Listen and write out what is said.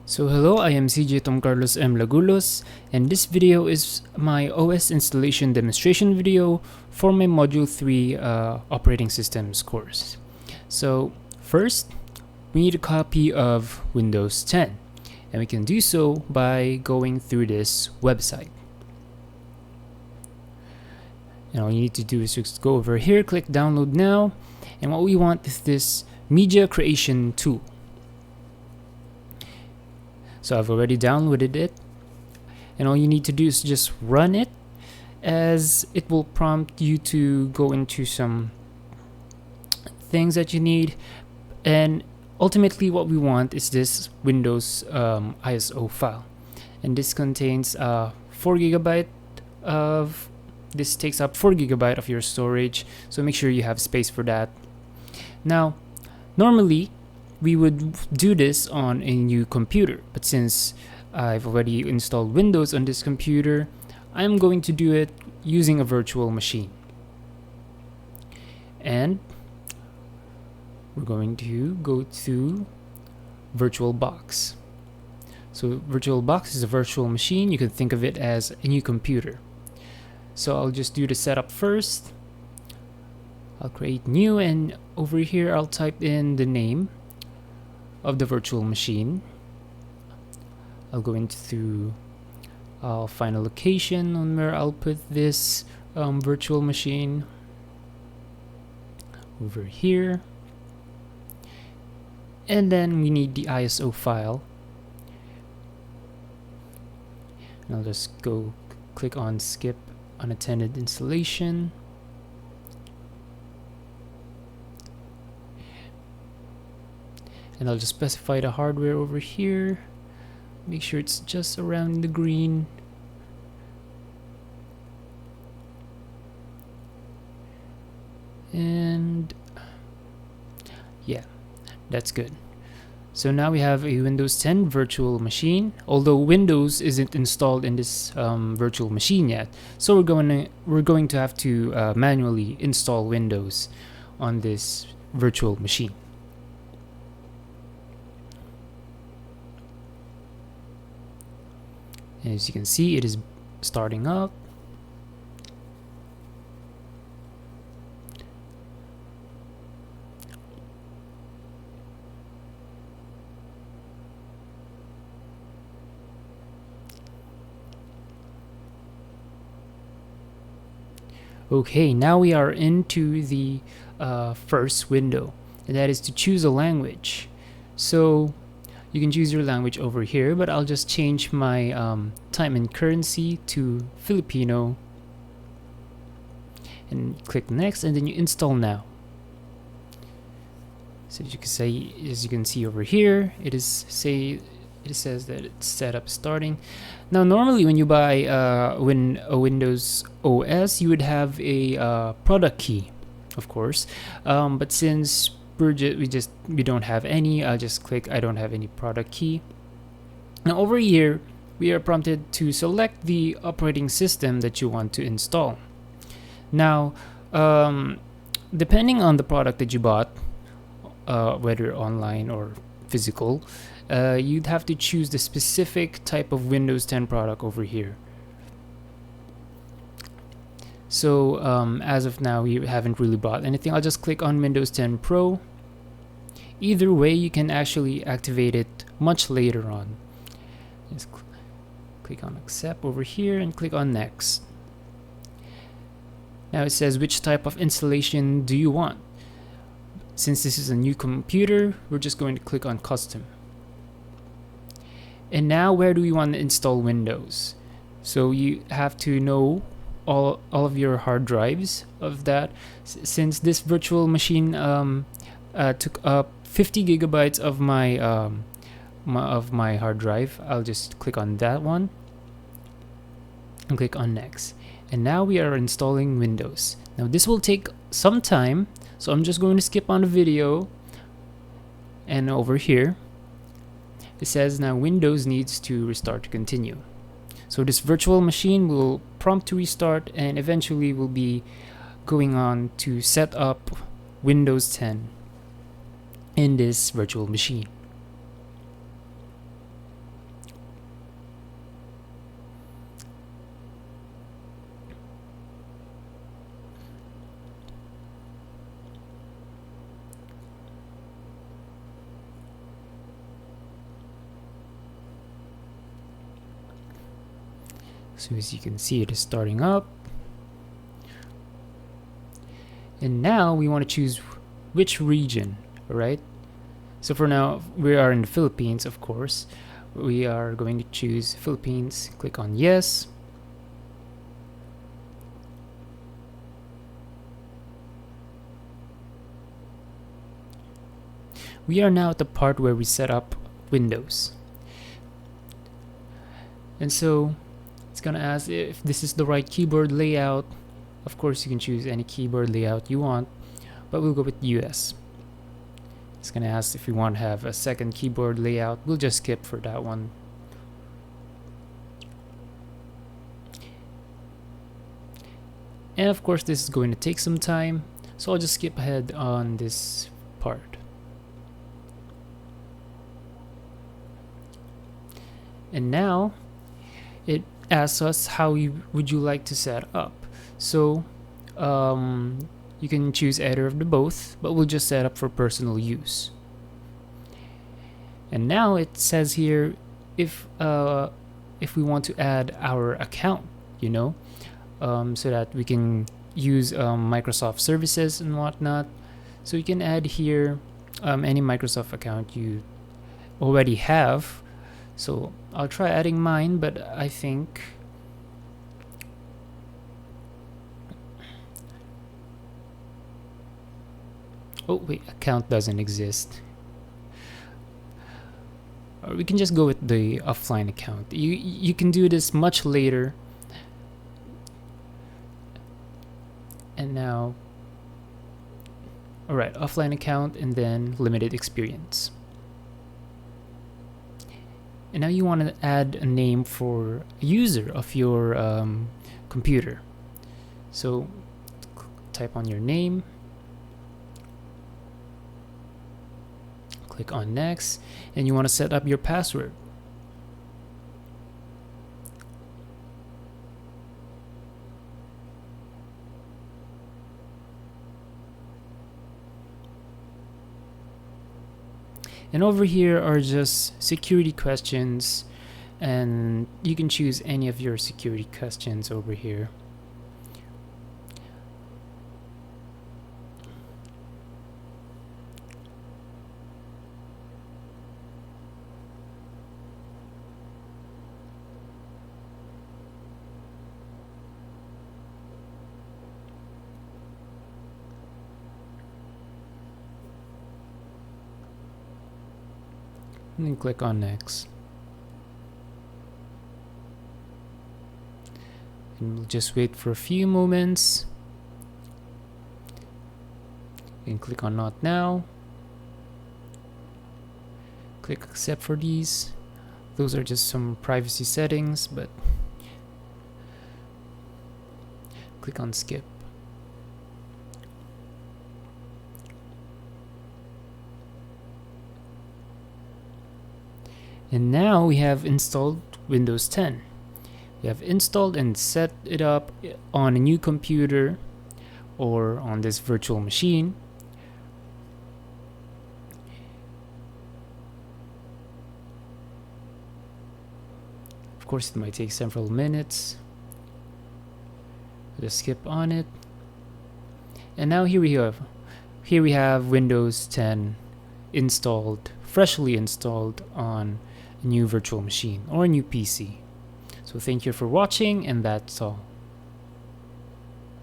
So hello, I am CJ Tom Carlos M. Lagulos, and this video is my OS installation demonstration video for my Module 3 operating systems course. So first, we need a copy of Windows 10, and we can do so by going through this website. And all you need to do is just go over here, click download now, and what we want is this media creation tool. So I've already downloaded it, and all you need to do is just run it, as it will prompt you to go into some things that you need. And ultimately what we want is this Windows ISO file, and this contains 4GB of this takes up 4GB of your storage, so make sure you have space for that. Now normally we would do this on a new computer, but since I've already installed Windows on this computer, I'm going to do it using a virtual machine. And we're going to go to VirtualBox. So VirtualBox is a virtual machine. You can think of it as a new computer. So I'll just do the setup first. I'll create new, and over here I'll type in the name of the virtual machine. I'll go I'll find a location on where I'll put this virtual machine. Over here. And then we need the ISO file. And I'll just go click on skip unattended installation. And I'll just specify the hardware over here. Make sure it's just around the green. And yeah, that's good. So now we have a Windows 10 virtual machine, although Windows isn't installed in this virtual machine yet. So we're going to have to manually install Windows on this virtual machine. And as you can see, it is starting up. Okay, now we are into the first window, and that is to choose a language. So you can choose your language over here, but I'll just change my time and currency to Filipino, and click next, and then you install now. So as you can see over here, it says that it's set up starting. Now normally when you buy a Windows OS, you would have a product key, of course, but since we don't have any, I'll just click I don't have any product key. Now over here we are prompted to select the operating system that you want to install. Now depending on the product that you bought, whether online or physical, you'd have to choose the specific type of Windows 10 product over here. So as of now, we haven't really bought anything. I'll just click on Windows 10 Pro. Either way, you can actually activate it much later on. Just click on accept over here and click on next. Now it says which type of installation do you want. Since this is a new computer, we're just going to click on custom. And now where do we want to install Windows? So you have to know all of your hard drives of that. Since this virtual machine took up 50GB of my hard drive, I'll just click on that one and click on next. And now we are installing Windows. Now this will take some time, so I'm just going to skip on the video. And over here it says now Windows needs to restart to continue. So this virtual machine will prompt to restart, and eventually will be going on to set up Windows 10 in this virtual machine. So as you can see, it is starting up. And now we want to choose which region, right? So for now, we are in the Philippines, of course. We are going to choose Philippines. Click on yes. We are now at the part where we set up Windows. And so it's gonna ask if this is the right keyboard layout. Of course, you can choose any keyboard layout you want, but we'll go with US. It's gonna ask if we want to have a second keyboard layout. We'll just skip for that one. And of course, this is going to take some time, so I'll just skip ahead on this part. And now it asks us how would you like to set up. So you can choose either of the both, but we'll just set up for personal use. And now it says here if we want to add our account, you know, so that we can use Microsoft services and whatnot. So you can add here any Microsoft account you already have. So I'll try adding mine, but I think oh wait, account doesn't exist. Or we can just go with the offline account. You can do this much later. And now, alright, offline account and then limited experience. And now you want to add a name for a user of your computer. So type on your name, click on next, and you want to set up your password. And over here are just security questions, and you can choose any of your security questions over here. And then click on next. And we'll just wait for a few moments. And click on not now. Click accept for these. Those are just some privacy settings, but click on skip. And now we have installed Windows 10. We have installed and set it up on a new computer or on this virtual machine. Of course, it might take several minutes. Just skip on it. And now here we have Windows 10 installed, freshly installed on a new virtual machine or a new PC. So thank you for watching, and that's all.